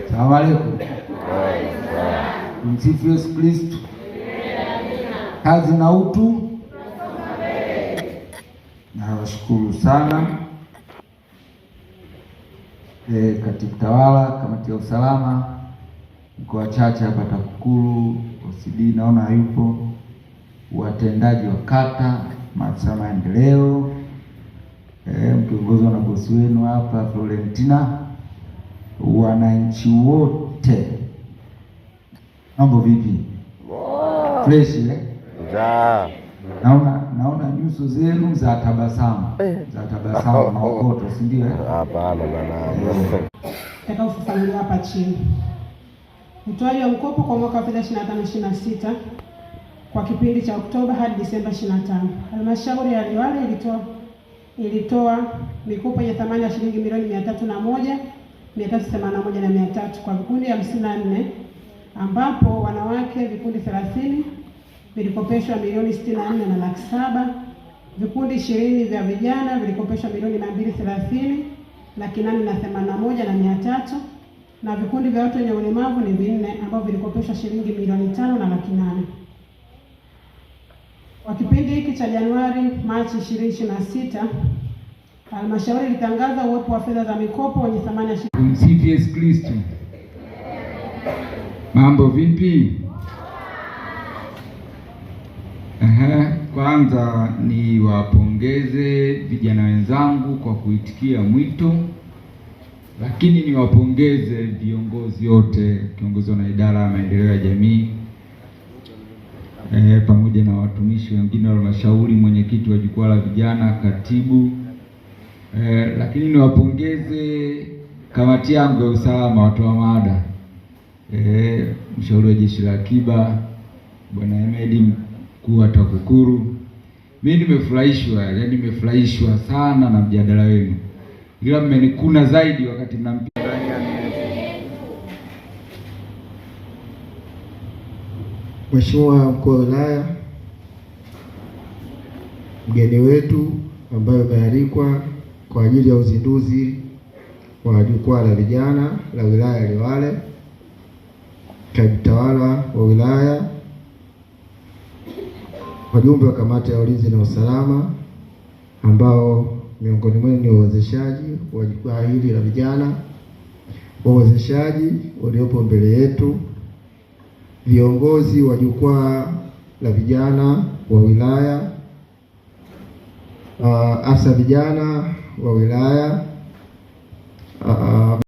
Salamu alaykum. Msifu Yesu Kristo. Kazi na utu. Nawashukuru sana katibu tawala, kamati ya usalama, mkoa wachache hapa TAKUKURU, OCD naona hayupo, watendaji wa kata, maafisa maendeleo, mkiongozwa na bosi wenu hapa Florentina, wananchi wote. Mambo vipi? Fresh Naona nyuso zenu za tabasamu. Maokoto, si ndio? Hapana bwana. Tutakaofafanua hapa chini. Utoaji wa mkopo kwa mwaka wa fedha 25/26 kwa kipindi cha Oktoba hadi Disemba 25. Halmashauri ya Liwale ilitoa mikopo yenye thamani ya shilingi milioni 301,381,300 kwa vikundi 54, ambapo wanawake vikundi 30 vilikopeshwa milioni 64,700,000, vikundi 20 vya vijana vilikopeshwa milioni 230,881,300, na vikundi vya watu wenye ulemavu ni 4 ambao vilikopeshwa shilingi milioni 5,800,000. Kwa kipindi hiki cha Januari Machi 2026, halmashauri ilitangaza uwepo wa fedha za mikopo wenye thamani ya shilingi. Msifu Yesu Kristo. Mambo vipi? Kwanza ni wapongeze vijana wenzangu kwa kuitikia mwito, lakini ni wapongeze viongozi wote kiongozwa na idara ya maendeleo ya jamii pamoja na watumishi wengine wa halmashauri, mwenyekiti wa jukwaa la vijana, katibu, lakini ni wapongeze kamati yangu ya usalama, watoa mada, mshauri wa jeshi la akiba Bwana Hemedi, mkuu wa TAKUKURU. Mimi nimefurahishwa sana na mjadala wenu, ila mmenikuna zaidi wakati mnampiga. Mheshimiwa mkuu wa wilaya, mgeni wetu ambaye umealikwa kwa ajili ya uzinduzi wa jukwaa la vijana la wilaya ya Liwale, katibu tawala wa wilaya, wajumbe wa kamati ya ulinzi na usalama ambao miongoni mwenu ni wawezeshaji wa jukwaa hili la vijana, wawezeshaji waliopo mbele yetu, viongozi wa jukwaa la vijana wa wilaya, afisa vijana wa wilaya,